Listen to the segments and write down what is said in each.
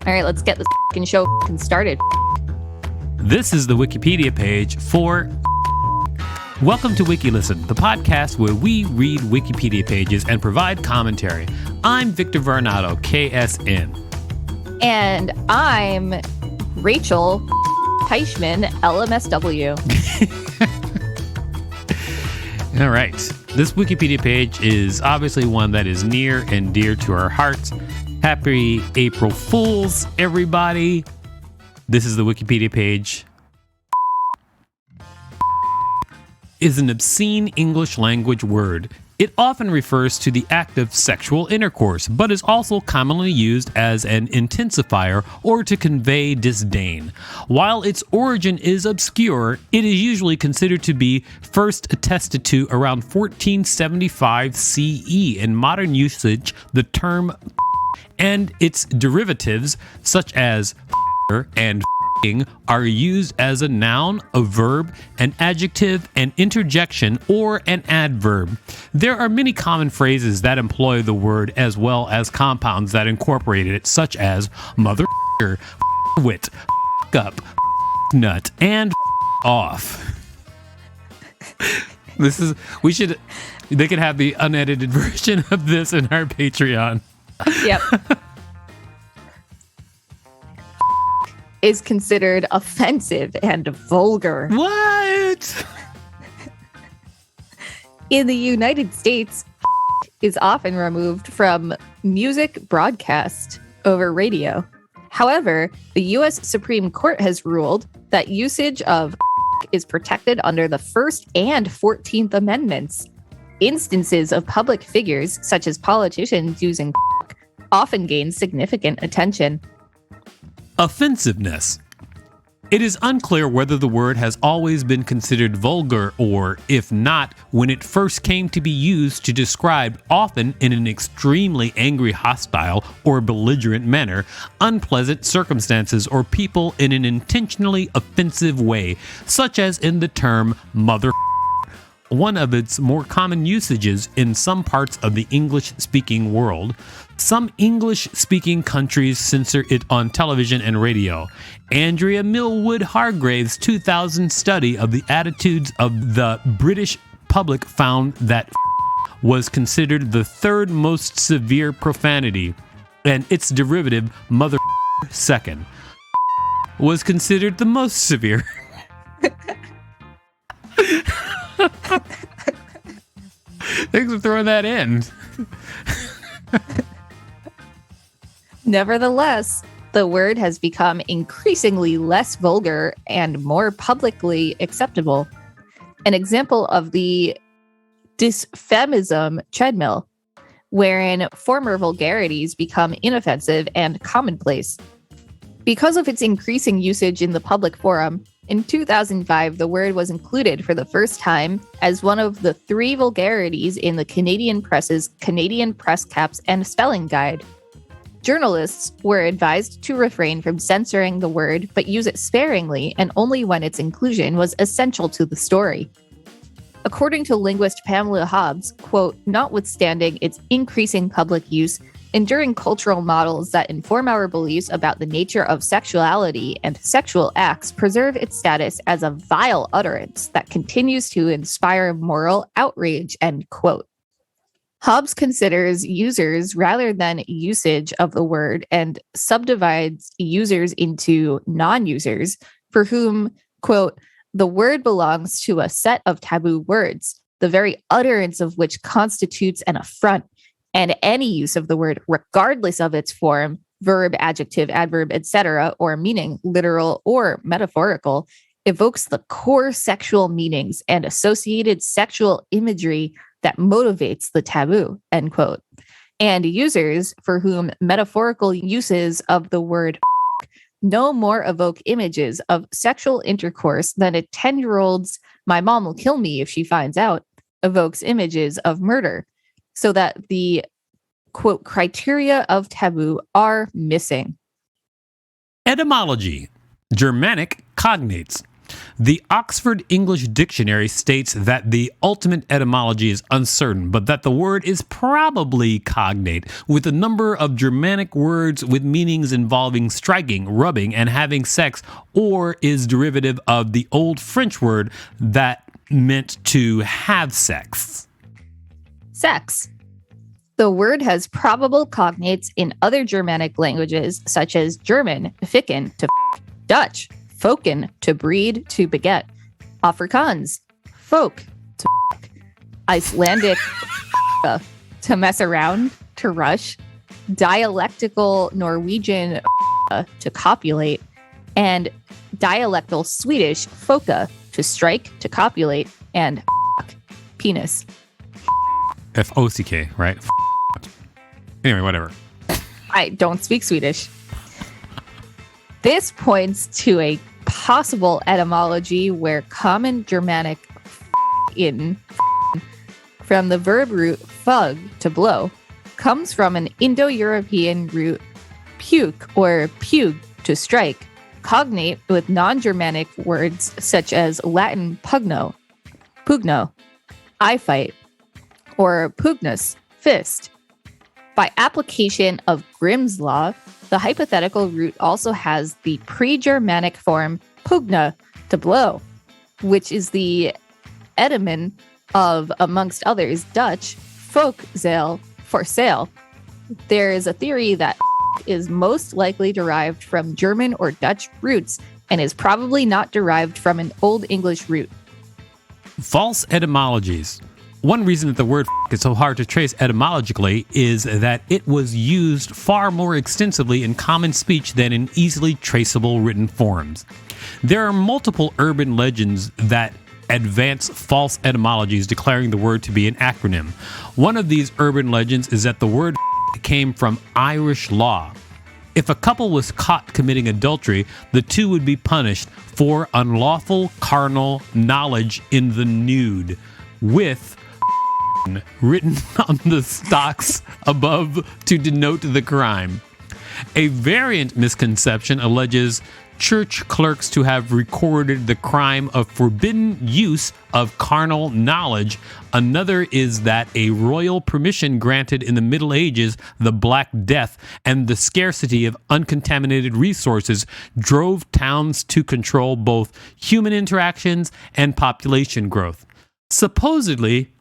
All right, let's get this fucking show fucking started. This is the Wikipedia page for... Welcome to WikiListen, the podcast where we read Wikipedia pages and provide commentary. I'm Victor Varnado, KSN. And I'm Rachel Teichman, LMSW. All right. This Wikipedia page is obviously one that is near and dear to our hearts. Happy April Fools, everybody. This is the Wikipedia page. Is an obscene English language word. It often refers to the act of sexual intercourse, but is also commonly used as an intensifier or to convey disdain. While its origin is obscure, it is usually considered to be first attested to around 1475 CE. In modern usage, the term and its derivatives, such as and are used as a noun, a verb, an adjective, an interjection, or an adverb. There are many common phrases that employ the word as well as compounds that incorporate it, such as mother, wit, up, nut, and off. They could have the unedited version of this in our Patreon. Yep. Is considered offensive and vulgar. What? In the United States, is often removed from music broadcast over radio. However, the U.S. Supreme Court has ruled that usage of is protected under the First and 14th Amendments. Instances of public figures, such as politicians using often gain significant attention. Offensiveness. It is unclear whether the word has always been considered vulgar or, if not, when it first came to be used to describe, often in an extremely angry, hostile, or belligerent manner, unpleasant circumstances or people in an intentionally offensive way, such as in the term mother. One of its more common usages in some parts of the English-speaking world. Some English-speaking countries censor it on television and radio. Andrea Millwood Hargrave's 2000 study of the attitudes of the British public found that was considered the third most severe profanity, and its derivative, mother second, was considered the most severe. Thanks for throwing that in. Nevertheless, the word has become increasingly less vulgar and more publicly acceptable. An example of the dysphemism treadmill, wherein former vulgarities become inoffensive and commonplace. Because of its increasing usage in the public forum, in 2005, the word was included for the first time as one of the 3 vulgarities in the Canadian Press's Canadian Press Caps and Spelling Guide. Journalists were advised to refrain from censoring the word, but use it sparingly and only when its inclusion was essential to the story. According to linguist Pamela Hobbs, quote, notwithstanding its increasing public use, enduring cultural models that inform our beliefs about the nature of sexuality and sexual acts preserve its status as a vile utterance that continues to inspire moral outrage, end quote. Hobbes considers users rather than usage of the word and subdivides users into non-users for whom, quote, the word belongs to a set of taboo words, the very utterance of which constitutes an affront, and any use of the word, regardless of its form, verb, adjective, adverb, etc., or meaning, literal or metaphorical, evokes the core sexual meanings and associated sexual imagery that motivates the taboo, end quote. And users for whom metaphorical uses of the word no more evoke images of sexual intercourse than a 10-year-old's "my mom will kill me if she finds out" evokes images of murder, so that the, quote, criteria of taboo are missing. Etymology. Germanic cognates. The Oxford English Dictionary states that the ultimate etymology is uncertain, but that the word is probably cognate, with a number of Germanic words with meanings involving striking, rubbing, and having sex, or is derivative of the old French word that meant to have sex. Sex. The word has probable cognates in other Germanic languages, such as German, ficken, to Dutch, Foken, to breed, to beget, Afrikaans, folk, to Icelandic, to mess around, to rush, dialectical Norwegian, to copulate, and dialectal Swedish, foka, to strike, to copulate, and penis. F-O-C-K, right? Anyway, whatever. I don't speak Swedish. This points to a possible etymology where common Germanic in from the verb root fug, to blow, comes from an Indo-European root puke or pug, to strike, cognate with non-Germanic words such as Latin pugno, I fight, or pugnus, fist. By application of Grimm's law, the hypothetical root also has the pre-Germanic form pugna, to blow, which is the etymon of, amongst others, Dutch folkzeil, for sale. There is a theory that is most likely derived from German or Dutch roots and is probably not derived from an Old English root. False etymologies. One reason that the word is so hard to trace etymologically is that it was used far more extensively in common speech than in easily traceable written forms. There are multiple urban legends that advance false etymologies, declaring the word to be an acronym. One of these urban legends is that the word came from Irish law. If a couple was caught committing adultery, the two would be punished for unlawful carnal knowledge in the nude, with written on the stocks above to denote the crime. A variant misconception alleges church clerks to have recorded the crime of forbidden use of carnal knowledge. Another is that a royal permission granted in the Middle Ages, the Black Death, and the scarcity of uncontaminated resources drove towns to control both human interactions and population growth. Supposedly,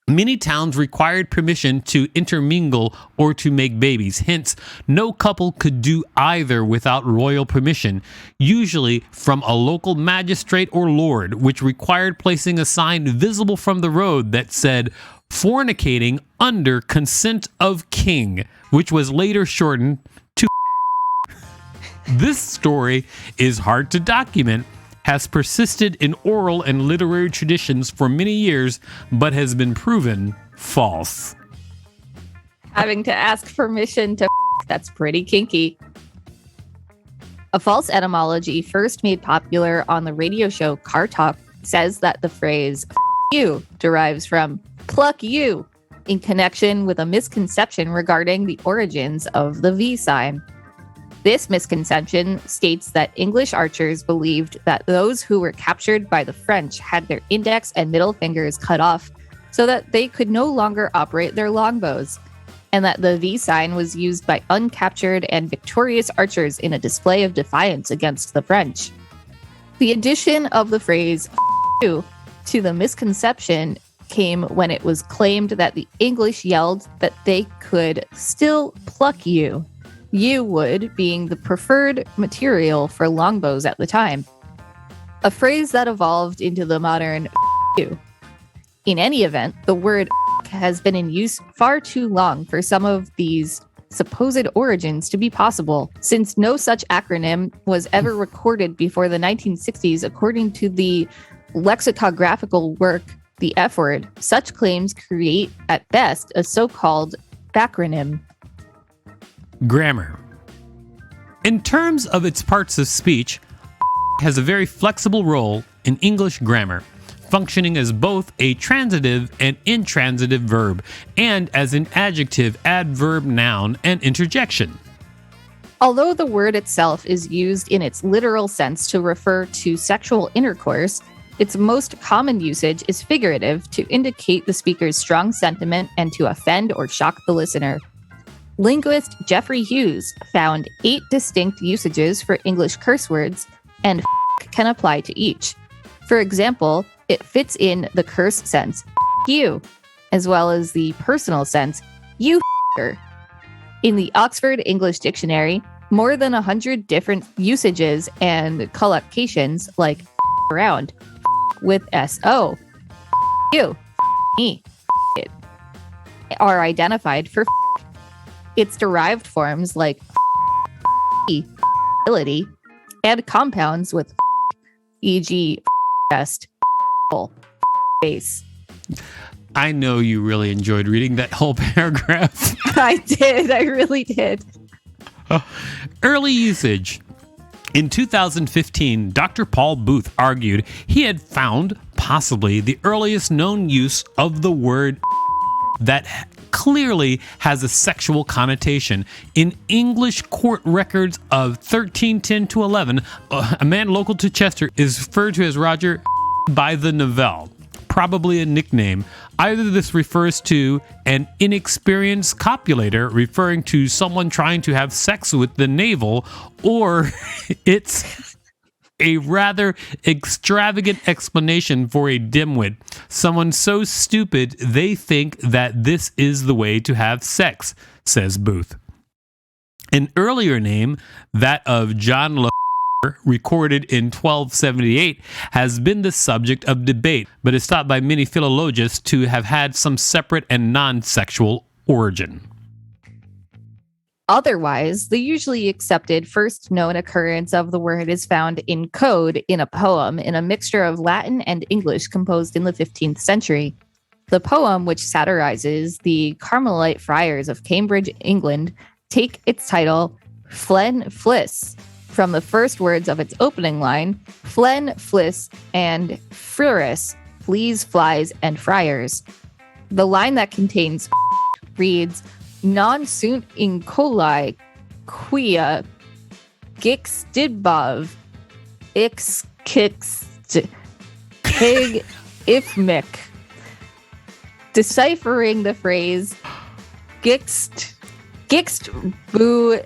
many towns required permission to intermingle or to make babies. Hence, no couple could do either without royal permission, usually from a local magistrate or lord, which required placing a sign visible from the road that said, "Fornicating under consent of king," which was later shortened to This story is hard to document, has persisted in oral and literary traditions for many years, but has been proven false. Having to ask permission to that's pretty kinky. A false etymology first made popular on the radio show Car Talk says that the phrase you derives from pluck you in connection with a misconception regarding the origins of the V sign. This misconception states that English archers believed that those who were captured by the French had their index and middle fingers cut off so that they could no longer operate their longbows, and that the V sign was used by uncaptured and victorious archers in a display of defiance against the French. The addition of the phrase "you" to the misconception came when it was claimed that the English yelled that they could still pluck you. Yew wood being the preferred material for longbows at the time, a phrase that evolved into the modern "you." In any event, the word has been in use far too long for some of these supposed origins to be possible, since no such acronym was ever recorded before the 1960s, according to the lexicographical work The F Word. Such claims create, at best, a so-called backronym. Grammar. In terms of its parts of speech, has a very flexible role in English grammar, functioning as both a transitive and intransitive verb, and as an adjective, adverb, noun, and interjection. Although the word itself is used in its literal sense to refer to sexual intercourse, its most common usage is figurative to indicate the speaker's strong sentiment and to offend or shock the listener. Linguist Jeffrey Hughes found 8 distinct usages for English curse words, and can apply to each. For example, it fits in the curse sense, you, as well as the personal sense, you f***er. In the Oxford English Dictionary, more than 100 different usages and collocations like around, with SO, you, me, it, are identified for its derived forms like ability and compounds with e.g. best, face. I know you really enjoyed reading that whole paragraph. I did. I really did. Early usage. In 2015, Dr. Paul Booth argued he had found possibly the earliest known use of the word that clearly has a sexual connotation. In English court records of 1310 to 11, a man local to Chester is referred to as Roger by the Novell, probably a nickname. Either this refers to an inexperienced copulator referring to someone trying to have sex with the navel, or it's a rather extravagant explanation for a dimwit, someone so stupid they think that this is the way to have sex, says Booth. An earlier name, that of John Le recorded in 1278, has been the subject of debate, but is thought by many philologists to have had some separate and non-sexual origin. Otherwise, the usually accepted first known occurrence of the word is found in code in a poem in a mixture of Latin and English composed in the 15th century. The poem, which satirizes the Carmelite friars of Cambridge, England, take its title, Flen Fliss, from the first words of its opening line, Flen Fliss and Fruris, fleas, flies, and friars. The line that contains reads, Non sunt in coli quia gixtibov ix kixt pig ifmic. Deciphering the phrase gixt boo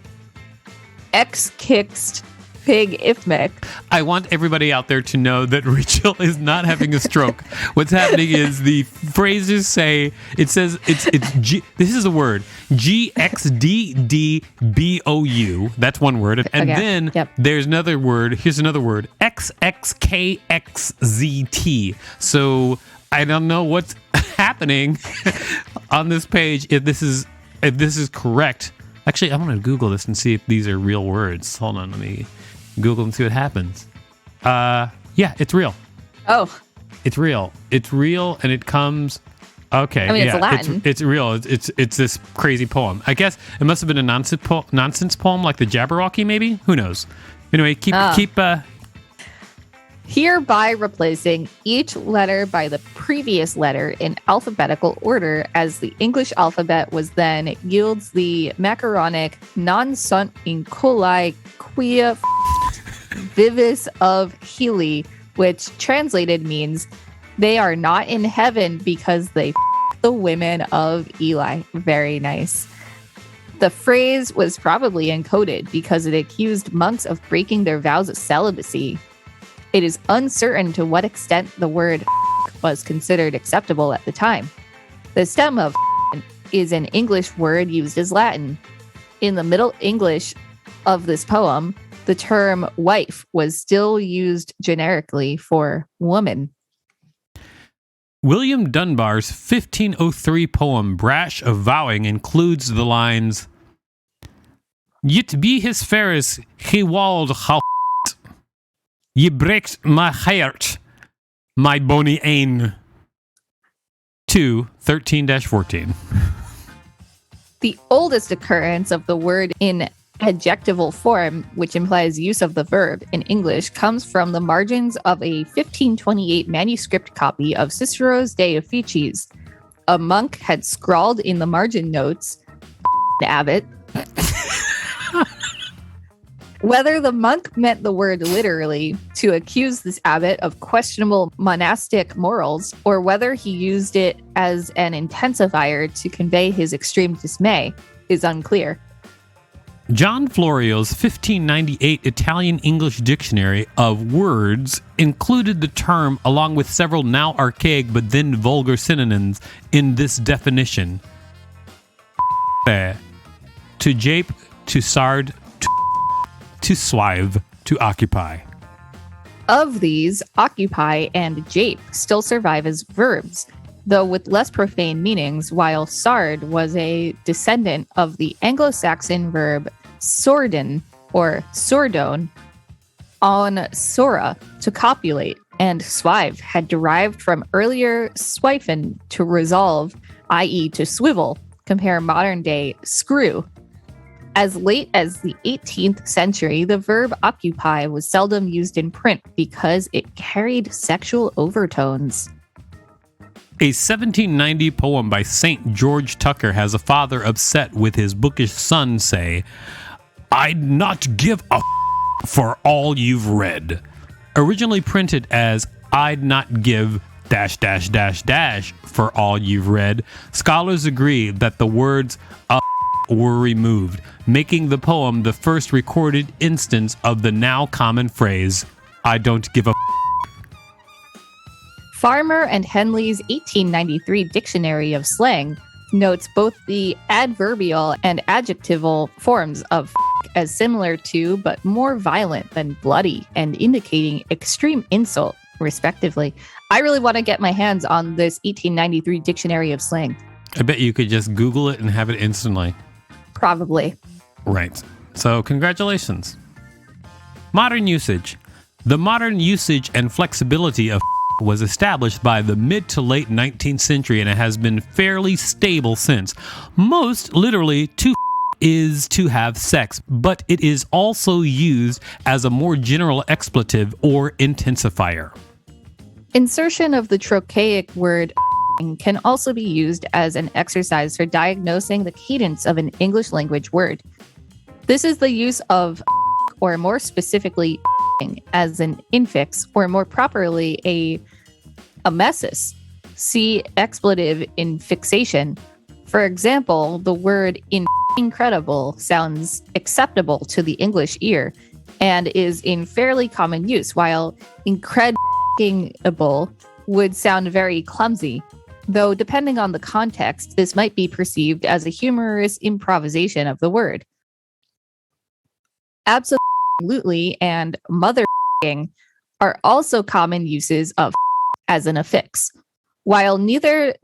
ex kixt pig ifmic. I want everybody out there to know that Rachel is not having a stroke. What's happening is the phrases say, it says, it's G, this is a word, GXDDBOU, that's one word. And then there's another word, here's another word, XXKXZT. So I don't know what's happening on this page, if this is correct. Actually, I'm going to Google this and see if these are real words. Hold on, let me Google and see what happens. Yeah, it's real. Oh. It's real. It's real, and it comes... Okay, I mean, it's Latin. It's real. It's this crazy poem. I guess it must have been a nonsense poem, like the Jabberwocky, maybe? Who knows? Anyway, keep... Hereby replacing each letter by the previous letter in alphabetical order, as the English alphabet was then, yields the macaronic non sunt in coli quia vivis of Healy, which translated means they are not in heaven because they the women of Eli. Very nice. The phrase was probably encoded because it accused monks of breaking their vows of celibacy. It is uncertain to what extent the word was considered acceptable at the time. The stem of is an English word used as Latin. In the Middle English of this poem, the term wife was still used generically for woman. William Dunbar's 1503 poem, Brash of Vowing, includes the lines, Yit be his Ferris, he walled how Ye breakt my heart, my bony ain. 2:13-14. The oldest occurrence of the word in adjectival form, which implies use of the verb in English, comes from the margins of a 1528 manuscript copy of Cicero's De Officiis. A monk had scrawled in the margin notes, Abbot. Whether the monk meant the word literally to accuse this abbot of questionable monastic morals, or whether he used it as an intensifier to convey his extreme dismay, is unclear. John Florio's 1598 Italian-English Dictionary of Words included the term along with several now archaic but then vulgar synonyms in this definition. To jape, to sard, to swive, to occupy. Of these, occupy and jape still survive as verbs, though with less profane meanings, while sard was a descendant of the Anglo-Saxon verb sorden or sordone, on sora, to copulate, and swive had derived from earlier swifen, to resolve, i.e. to swivel, compare modern-day screw. As late as the 18th century, the verb occupy was seldom used in print because it carried sexual overtones. A 1790 poem by St. George Tucker has a father upset with his bookish son say, "I'd not give a for all you've read." Originally printed as "I'd not give ... for all you've read," scholars agree that the words were removed, making the poem the first recorded instance of the now common phrase, "I don't give a." Farmer and Henley's 1893 Dictionary of Slang notes both the adverbial and adjectival forms of as similar to but more violent than bloody and indicating extreme insult, respectively. I really want to get my hands on this 1893 Dictionary of Slang. I bet you could just Google it and have it instantly. Probably. Right. So, congratulations. Modern usage. The modern usage and flexibility of was established by the mid to late 19th century, and it has been fairly stable since. Most literally, to is to have sex, but it is also used as a more general expletive or intensifier. Insertion of the trochaic word can also be used as an exercise for diagnosing the cadence of an English language word. This is the use of or more specifically as an infix, or more properly a emesis. See expletive in fixation. For example, the word incredible sounds acceptable to the English ear and is in fairly common use, while incredible would sound very clumsy. Though depending on the context, this might be perceived as a humorous improvisation of the word. Absolutely and mother are also common uses of as an affix. While neither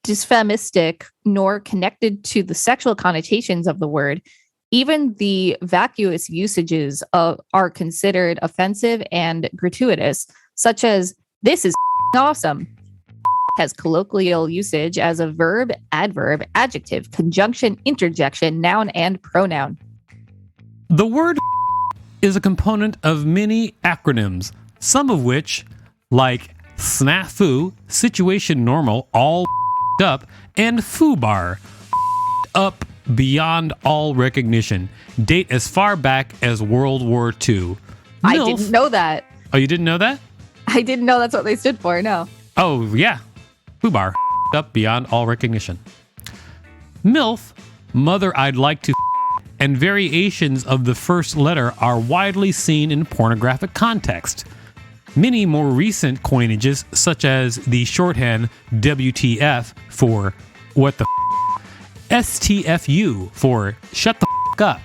dysphemistic nor connected to the sexual connotations of the word, even the vacuous usages are considered offensive and gratuitous, such as, "This is awesome," has colloquial usage as a verb, adverb, adjective, conjunction, interjection, noun, and pronoun. The word is a component of many acronyms, some of which, like snafu, situation normal, all up, and foobar, up beyond all recognition, date as far back as World War II. I didn't know that. Oh, you didn't know that? I didn't know that's what they stood for, no. Oh, yeah. Foobar, up beyond all recognition. MILF, mother I'd like to, and variations of the first letter are widely seen in pornographic context. Many more recent coinages, such as the shorthand WTF for what the STFU for shut the up,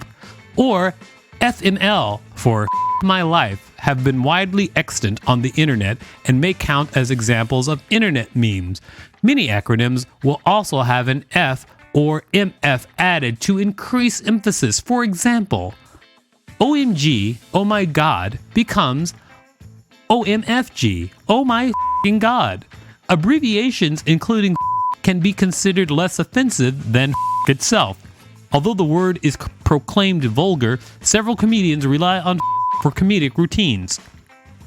or FNL for my life, have been widely extant on the internet and may count as examples of internet memes. Many acronyms will also have an F or MF added to increase emphasis. For example, OMG, oh my god, becomes OMFG, oh my f***ing god. Abbreviations including can be considered less offensive than itself. Although the word is proclaimed vulgar, several comedians rely on for comedic routines.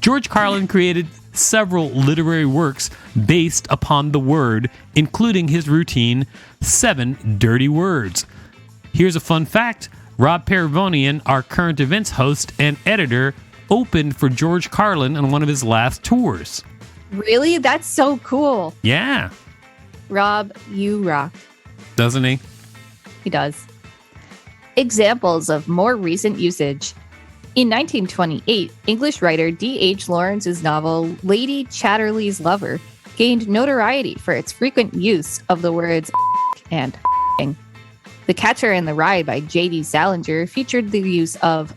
George Carlin created several literary works based upon the word, including his routine, 7 Dirty Words. Here's a fun fact. Rob Perivonian, our current events host and editor, opened for George Carlin on one of his last tours. Really? That's so cool. Yeah. Rob, you rock. Doesn't he? He does. Examples of more recent usage. In 1928, English writer D.H. Lawrence's novel Lady Chatterley's Lover gained notoriety for its frequent use of the words and ***ing. The Catcher in the Rye by J.D. Salinger featured the use of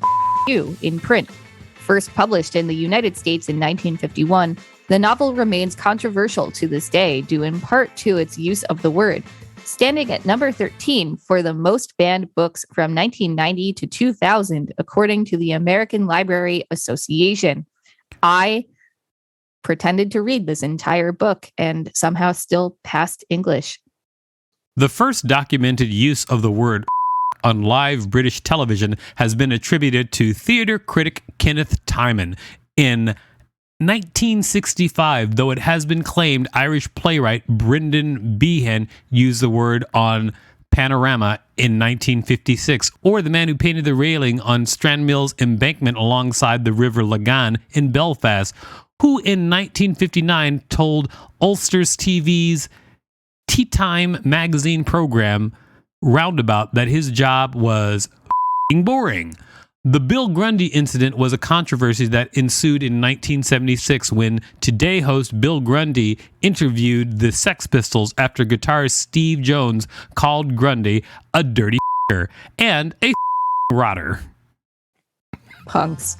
you in print. First published in the United States in 1951, the novel remains controversial to this day due in part to its use of the word, standing at number 13 for the most banned books from 1990 to 2000, according to the American Library Association. I pretended to read this entire book and somehow still passed English. The first documented use of the word on live British television has been attributed to theater critic Kenneth Tyman in 1965, though it has been claimed Irish playwright Brendan Behan used the word on Panorama in 1956, or the man who painted the railing on Strandmill's embankment alongside the River Lagan in Belfast, who in 1959 told Ulster's TV's Tea Time magazine program Roundabout that his job was boring. The Bill Grundy incident was a controversy that ensued in 1976 when Today host Bill Grundy interviewed the Sex Pistols after guitarist Steve Jones called Grundy a dirty and a rotter. Punks.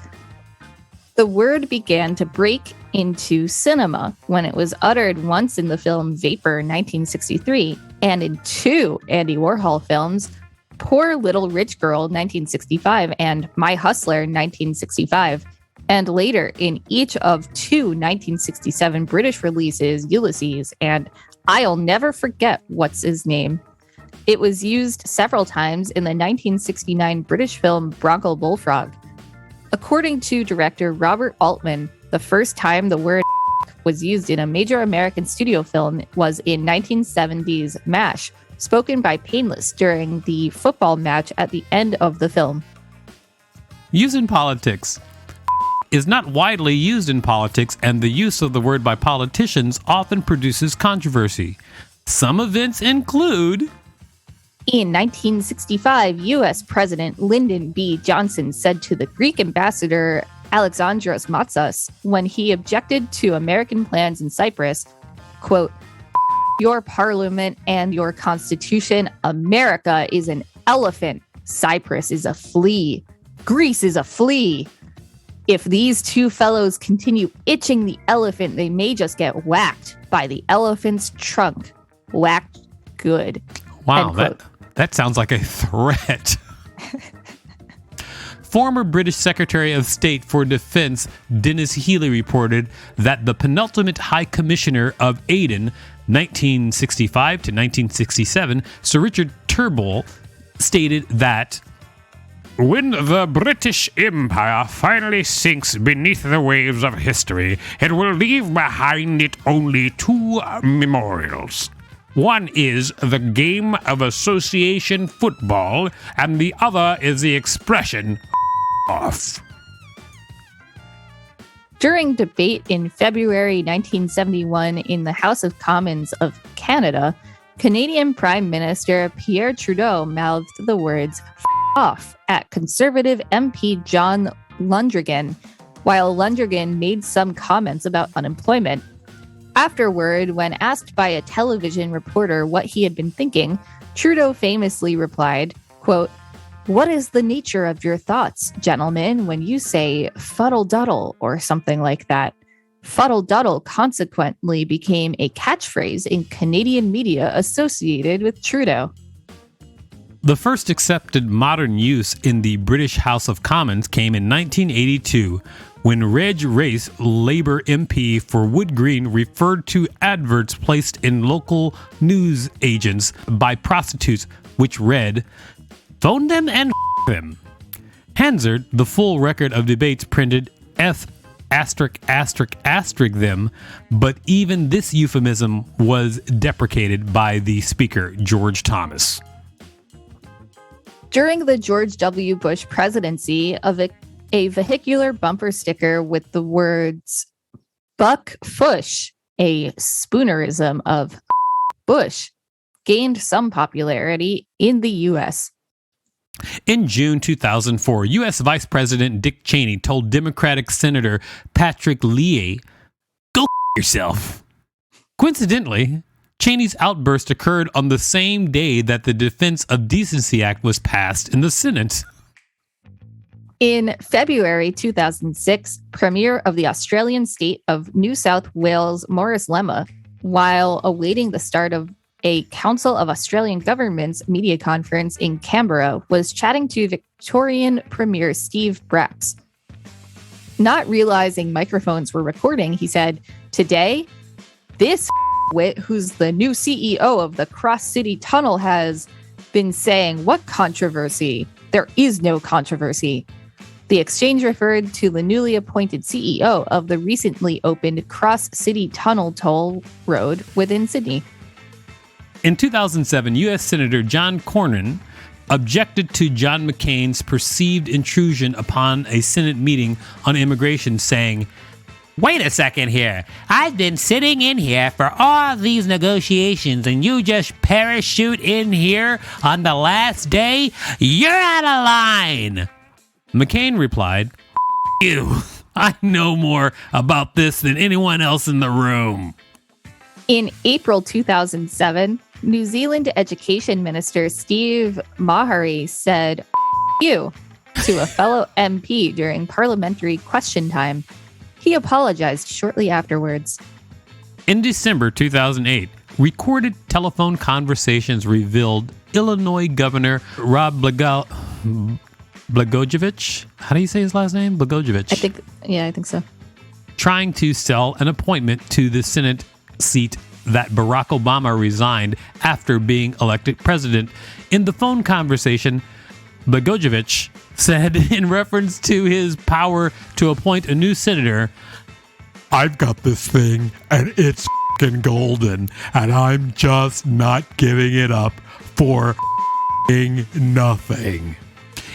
The word began to break into cinema when it was uttered once in the film Vapor 1963 and in two Andy Warhol films, Poor Little Rich Girl 1965 and My Hustler 1965, and later in each of two 1967 British releases, Ulysses and I'll Never Forget What's His Name. It was used several times in the 1969 British film Bronco Bullfrog. According to director Robert Altman, the first time the word was used in a major American studio film was in 1970's MASH, spoken by Painless during the football match at the end of the film. Use in politics is not widely used in politics, and the use of the word by politicians often produces controversy. Some events include: in 1965, U.S. President Lyndon B. Johnson said to the Greek ambassador Alexandros Matsas when he objected to American plans in Cyprus, quote, "Your parliament and your constitution, America is an elephant. Cyprus is a flea. Greece is a flea. If these two fellows continue itching the elephant, they may just get whacked by the elephant's trunk. Whacked good." Wow, that sounds like a threat. Former British Secretary of State for Defense Dennis Healey reported that the penultimate High Commissioner of Aden, 1965 to 1967, Sir Richard Turnbull, stated that when the British Empire finally sinks beneath the waves of history, it will leave behind it only two memorials. One is the game of association football, and the other is the expression off. During debate in February 1971 in the House of Commons of Canada, Canadian Prime Minister Pierre Trudeau mouthed the words off at Conservative MP John Lundgren, while Lundgren made some comments about unemployment. Afterward, when asked by a television reporter what he had been thinking, Trudeau famously replied, quote, "What is the nature of your thoughts, gentlemen, when you say fuddle-duddle or something like that?" Fuddle-duddle consequently became a catchphrase in Canadian media associated with Trudeau. The first accepted modern use in the British House of Commons came in 1982, when Reg Race, Labour MP for Wood Green, referred to adverts placed in local news agents by prostitutes, which read, "Phone them and them." Hansard, the full record of debates, printed F*** them, but even this euphemism was deprecated by the speaker, George Thomas. During the George W. Bush presidency, a vehicular bumper sticker with the words Buck Fush, a spoonerism of Bush, gained some popularity in the U.S. In June 2004, U.S. Vice President Dick Cheney told Democratic Senator Patrick Leahy, "Go yourself." Coincidentally, Cheney's outburst occurred on the same day that the Defense of Decency Act was passed in the Senate. In February 2006, Premier of the Australian state of New South Wales, Morris Lemma, while awaiting the start of a Council of Australian Governments media conference in Canberra, was chatting to Victorian Premier Steve Bracks. Not realizing microphones were recording, he said, "Today, this wit who's the new CEO of the Cross City Tunnel has been saying, what controversy? There is no controversy." The exchange referred to the newly appointed CEO of the recently opened Cross City Tunnel toll road within Sydney. In 2007, U.S. Senator John Cornyn objected to John McCain's perceived intrusion upon a Senate meeting on immigration, saying, "Wait a second here. I've been sitting in here for all these negotiations and you just parachute in here on the last day? You're out of line." McCain replied, "You. I know more about this than anyone else in the room." In April 2007, New Zealand Education Minister Steve Mahari said, "You," to a fellow MP during parliamentary question time. He apologized shortly afterwards. In December 2008, recorded telephone conversations revealed Illinois Governor Rod Blagojevich, how do you say his last name? Blagojevich. I think so. Trying to sell an appointment to the Senate seat that Barack Obama resigned after being elected president. In the phone conversation, Blagojevich said in reference to his power to appoint a new senator, "I've got this thing and it's f***ing golden and I'm just not giving it up for f***ing nothing."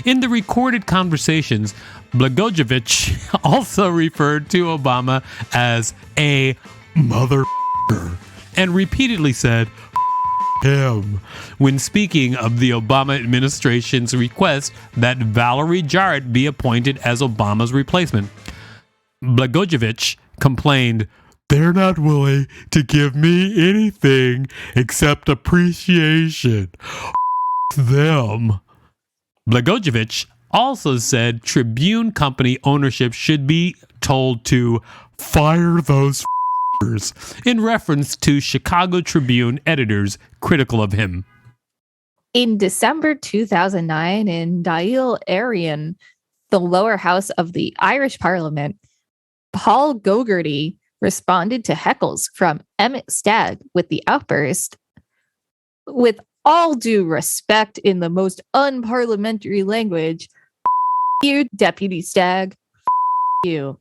In the recorded conversations, Blagojevich also referred to Obama as a mother and repeatedly said him when speaking of the Obama administration's request that Valerie Jarrett be appointed as Obama's replacement. Blagojevich complained, "They're not willing to give me anything except appreciation. Them." Blagojevich also said Tribune Company ownership should be told to fire those in reference to Chicago Tribune editors critical of him. In December 2009, in Dáil Éireann, the lower house of the Irish Parliament, Paul Gogarty responded to heckles from Emmett Stagg with the outburst, "With all due respect in the most unparliamentary language, you, Deputy Stagg, you."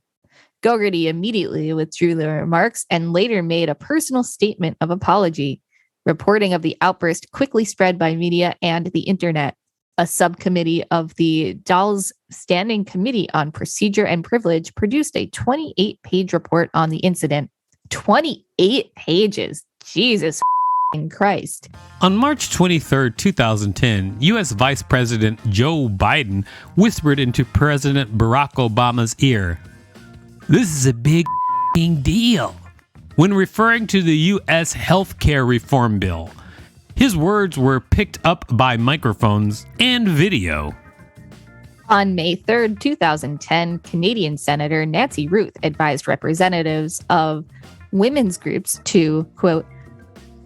Gogarty immediately withdrew the remarks and later made a personal statement of apology. Reporting of the outburst quickly spread by media and the internet. A subcommittee of the Dáil's Standing Committee on Procedure and Privilege produced a 28-page report on the incident. 28 pages. Jesus Christ. On March 23, 2010, U.S. Vice President Joe Biden whispered into President Barack Obama's ear, "This is a big deal," when referring to the U.S. healthcare reform bill. His words were picked up by microphones and video. On May 3rd, 2010, Canadian Senator Nancy Ruth advised representatives of women's groups to, quote,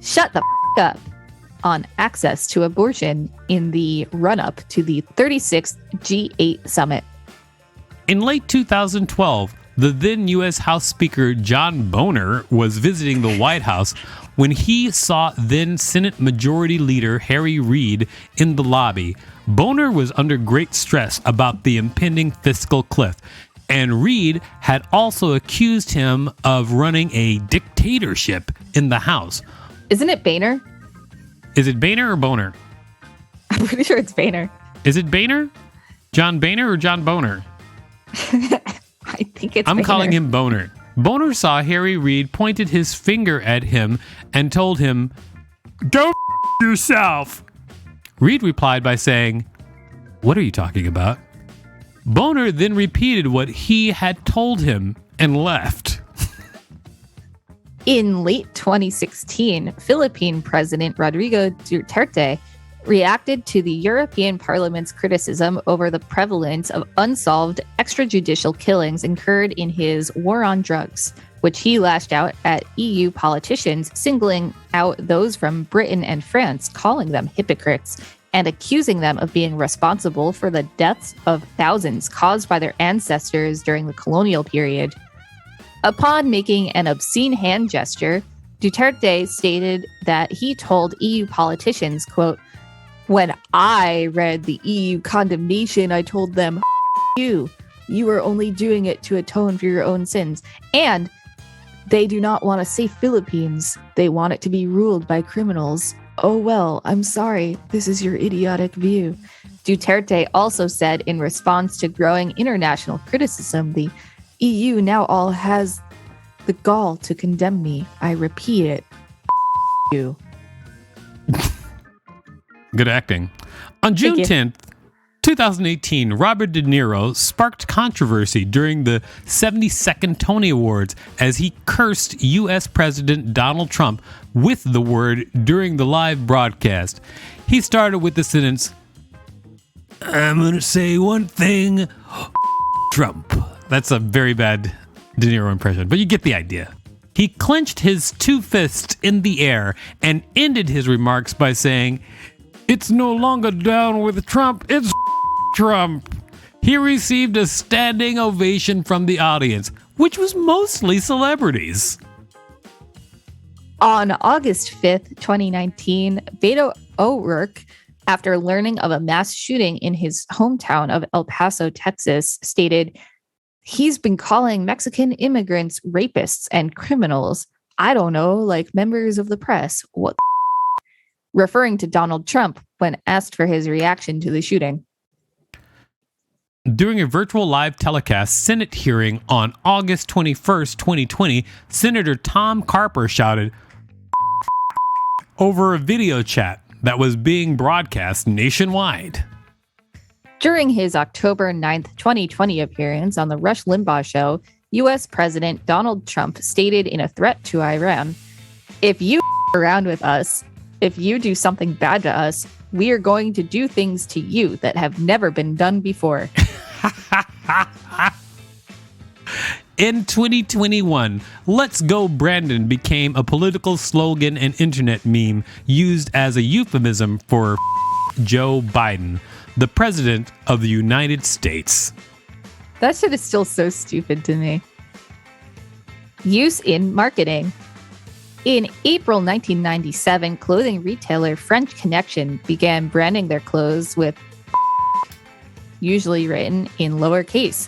"shut the up" on access to abortion in the run-up to the 36th G8 summit. In late 2012, the then U.S. House Speaker John Boehner was visiting the White House when he saw then Senate Majority Leader Harry Reid in the lobby. Boehner was under great stress about the impending fiscal cliff, and Reid had also accused him of running a dictatorship in the House. Isn't it Boehner? Is it Boehner or Boner? I'm pretty sure it's Boehner. Is it Boehner? John Boehner or John Boner? I think it's I'm Boehner. calling him Boner. Boner saw Harry Reid, pointed his finger at him, and told him, "Go yourself." Reid replied by saying, "What are you talking about?" Boner then repeated what he had told him and left. In late 2016, Philippine President Rodrigo Duterte reacted to the European Parliament's criticism over the prevalence of unsolved extrajudicial killings incurred in his war on drugs, which he lashed out at EU politicians, singling out those from Britain and France, calling them hypocrites, and accusing them of being responsible for the deaths of thousands caused by their ancestors during the colonial period. Upon making an obscene hand gesture, Duterte stated that he told EU politicians, quote, "When I read the EU condemnation, I told them, you are only doing it to atone for your own sins. And they do not want a safe Philippines. They want it to be ruled by criminals. Oh, well, I'm sorry. This is your idiotic view." Duterte also said in response to growing international criticism, the EU now all has the gall to condemn me. I repeat it. You. Good acting. On June 10th, 2018, Robert De Niro sparked controversy during the 72nd Tony Awards as he cursed U.S. President Donald Trump with the word during the live broadcast. He started with the sentence, "I'm going to say one thing, Trump." That's a very bad De Niro impression, but you get the idea. He clenched his two fists in the air and ended his remarks by saying, "It's no longer down with Trump, it's Trump." He received a standing ovation from the audience, which was mostly celebrities. On August 5th, 2019, Beto O'Rourke, after learning of a mass shooting in his hometown of El Paso, Texas, stated, "He's been calling Mexican immigrants rapists and criminals. I don't know, like members of the press. What?" Referring to Donald Trump when asked for his reaction to the shooting. During a virtual live telecast Senate hearing on August 21st, 2020, Senator Tom Carper shouted over a video chat that was being broadcast nationwide. During his October 9th, 2020 appearance on the Rush Limbaugh Show, U.S. President Donald Trump stated in a threat to Iran, "If you around with us, if you do something bad to us, we are going to do things to you that have never been done before." In 2021, "Let's Go Brandon" became a political slogan and internet meme used as a euphemism for Joe Biden, the President of the United States. That shit is still so stupid to me. Use in marketing. In April 1997, clothing retailer French Connection began branding their clothes with usually written in lowercase,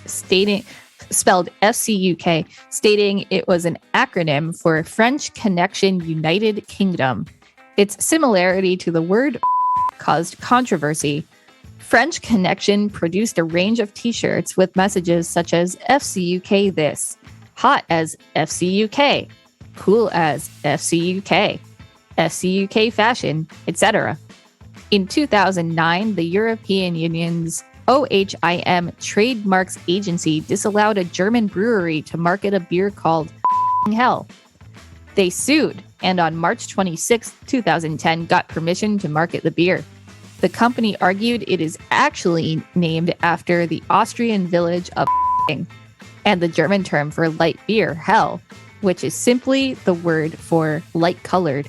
spelled FCUK, stating it was an acronym for French Connection United Kingdom. Its similarity to the word caused controversy. French Connection produced a range of t-shirts with messages such as FCUK this, hot as FCUK, cool as FCUK, FCUK fashion, etc. In 2009, the European Union's OHIM Trademarks Agency disallowed a German brewery to market a beer called Hell. They sued, and on March 26, 2010, got permission to market the beer. The company argued it is actually named after the Austrian village of and the German term for light beer, Hell, which is simply the word for light-colored.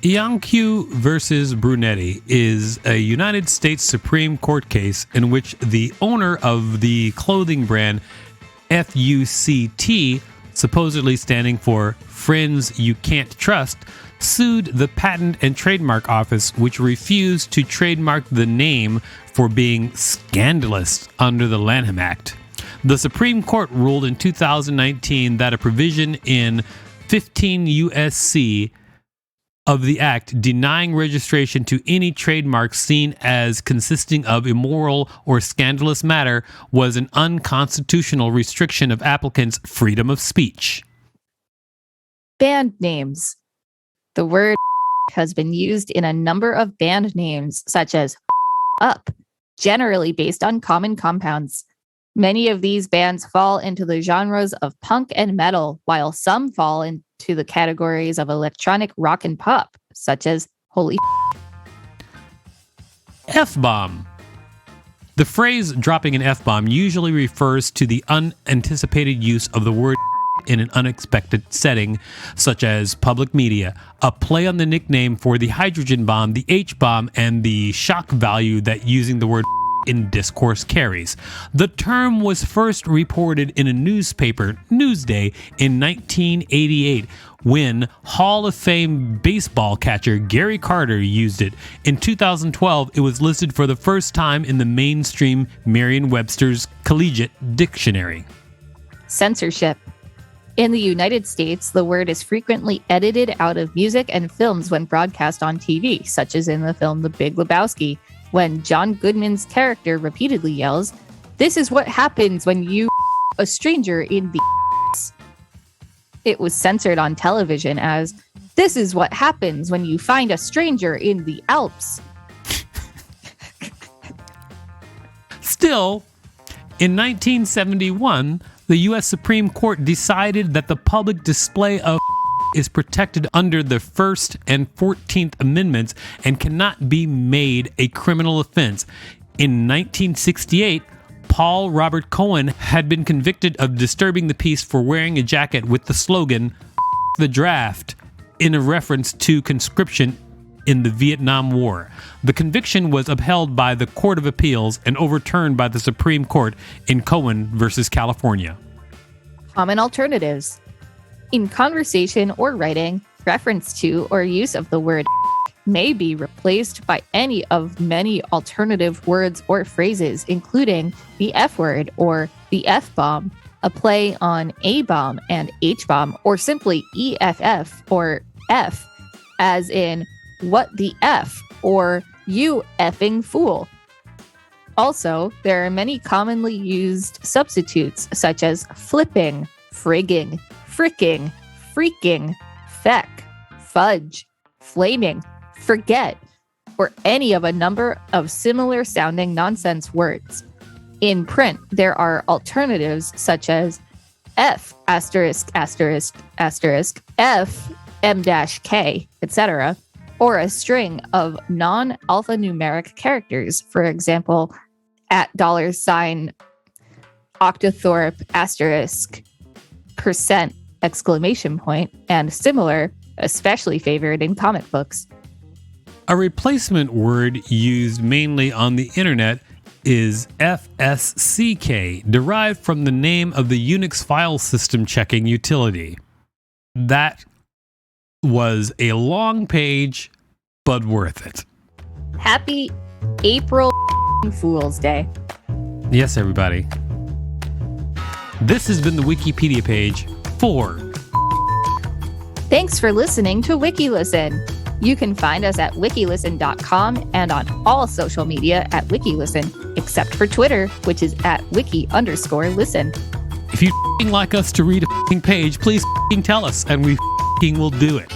Iancu versus Brunetti is a United States Supreme Court case in which the owner of the clothing brand FUCT, supposedly standing for Friends You Can't Trust, sued the Patent and Trademark Office, which refused to trademark the name for being scandalous under the Lanham Act. The Supreme Court ruled in 2019 that a provision in 15 U.S.C. of the Act denying registration to any trademark seen as consisting of immoral or scandalous matter was an unconstitutional restriction of applicants' freedom of speech. Band names. The word has been used in a number of band names, such as Up, generally based on common compounds. Many of these bands fall into the genres of punk and metal, while some fall into the categories of electronic rock and pop, such as Holy F-bomb. The phrase dropping an F-bomb usually refers to the unanticipated use of the word in an unexpected setting, such as public media, a play on the nickname for the hydrogen bomb, the H-bomb, and the shock value that using the word in discourse carries. The term was first reported in a newspaper, Newsday, in 1988, when Hall of Fame baseball catcher Gary Carter used it. In 2012, it was listed for the first time in the mainstream Merriam-Webster's Collegiate Dictionary. Censorship. In the United States, the word is frequently edited out of music and films when broadcast on TV, such as in the film The Big Lebowski, when John Goodman's character repeatedly yells, "This is what happens when you a stranger in the." It was censored on television as, "This is what happens when you find a stranger in the Alps." Still, in 1971, the U.S. Supreme Court decided that the public display of is protected under the First and 14th Amendments and cannot be made a criminal offense. In 1968, Paul Robert Cohen had been convicted of disturbing the peace for wearing a jacket with the slogan, "The draft," in a reference to conscription in the Vietnam War. The conviction was upheld by the Court of Appeals and overturned by the Supreme Court in Cohen versus California. Common alternatives. In conversation or writing, reference to or use of the word may be replaced by any of many alternative words or phrases, including the F word or the F-bomb, a play on A-bomb and H-bomb, or simply EFF or F, as in what the F or you effing fool. Also, there are many commonly used substitutes such as flipping, frigging, fricking, freaking, feck, fudge, flaming, forget, or any of a number of similar sounding nonsense words. In print, there are alternatives such as F asterisk asterisk asterisk F M-K, etc., or a string of non-alphanumeric characters, for example, $$ octothorpe asterisk percent exclamation point, and similar, especially favored in comic books. A replacement word used mainly on the internet is FSCK, derived from the name of the Unix file system checking utility. That was a long page, but worth it. Happy April Fool's Day. Yes, everybody. This has been the Wikipedia page for. Thanks for listening to WikiListen. You can find us at wikilisten.com and on all social media at WikiListen, except for Twitter, which is at wiki_listen. If you'd like us to read a page, please tell us, and we will do it.